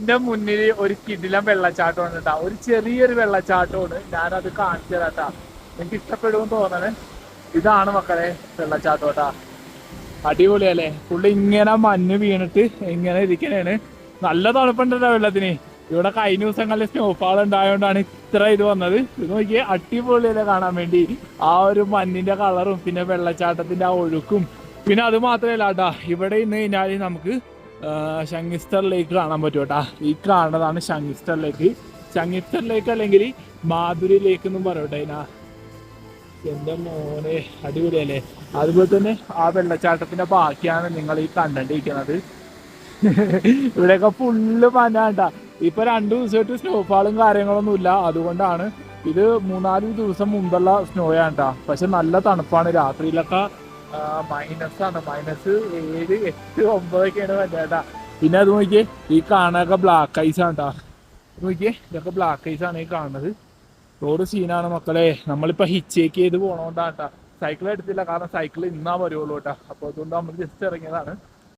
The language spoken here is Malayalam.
എന്റെ മുന്നിൽ ഒരു കിടിലം വെള്ളച്ചാട്ടമാണ് കേട്ടാ. ഒരു ചെറിയൊരു വെള്ളച്ചാട്ടമാണ്. ഞാനത് കാണിച്ചു തരാട്ടാ. എനിക്ക് ഇഷ്ടപ്പെടുമെന്ന് തോന്നണേ. ഇതാണ് മക്കളെ വെള്ളച്ചാട്ടം കേട്ടാ. അടിപൊളിയല്ലേ. പുള്ളി ഇങ്ങനെ മഞ്ഞ് വീണിട്ട് ഇങ്ങനെ ഇരിക്കണേണ്. നല്ല തണുപ്പുണ്ടല്ലോ വെള്ളത്തിന്. ഇവിടെ കഴിഞ്ഞ ദിവസങ്ങളിൽ സ്നോഫാൾ ഉണ്ടായതുകൊണ്ടാണ് ഇത്ര ഇത് വന്നത്. ഇത് നോക്കിയേ, അടിപൊളിയല്ലേ കാണാൻ വേണ്ടി. ആ ഒരു മഞ്ഞിന്റെ കളറും പിന്നെ വെള്ളച്ചാട്ടത്തിന്റെ ആ ഒഴുക്കും. പിന്നെ അത് മാത്രമല്ല കേട്ടാ, ഇവിടെ ഇന്ന് കഴിഞ്ഞാൽ നമുക്ക് ഷംഗിസ്റ്റർ ലേക്ക് കാണാൻ പറ്റും കേട്ടാ. ഈ കാണുന്നതാണ് ഷംഗിസ്റ്റർ ലേക്ക്. ഷംഗിസ്റ്റർ ലേക്ക് അല്ലെങ്കിൽ മാധുരി ലേക്ക് എന്നും പറയട്ടെ. എന്റെ മോനെ അടിപൊളിയല്ലേ. അതുപോലെ തന്നെ ആ വെള്ളച്ചാട്ടത്തിന്റെ ബാക്കിയാണ് നിങ്ങൾ ഈ കണ്ടിരിക്കുന്നത്. ഇവിടെയൊക്കെ ഫുള്ള് മഞ്ഞാണ്ടാ. ഇപ്പൊ 2 ദിവസമായിട്ട് സ്നോഫാളും കാര്യങ്ങളൊന്നും ഇല്ല. അതുകൊണ്ടാണ് ഇത് 3-4 ദിവസം മുമ്പുള്ള സ്നോയാണ്ടാ. പക്ഷെ നല്ല തണുപ്പാണ്. രാത്രിയിലൊക്കെ മൈനസാണ്. -7, 8, 9 മഞ്ഞാണ്ടാ. പിന്നെ അത് നോക്കിയേ, ഈ കാണാനൊക്കെ ബ്ലാക്ക് ഐസ് ആണ്ടാ. നോക്കിയേ, ഇതൊക്കെ ബ്ലാക്ക് ഐസ് ആണ് ഈ കാണുന്നത്. റോഡ് സീനാണ് മക്കളെ. നമ്മളിപ്പോ ഹിച്ചേക്ക് ചെയ്ത് പോണോണ്ടാട്ടാ. സൈക്കിൾ എടുത്തില്ല, കാരണം സൈക്കിൾ ഇന്നാ വരുള്ളൂ കേട്ടാ. അപ്പൊ അതുകൊണ്ട് നമ്മൾ ജസ്റ്റ് ഇറങ്ങിയതാണ്.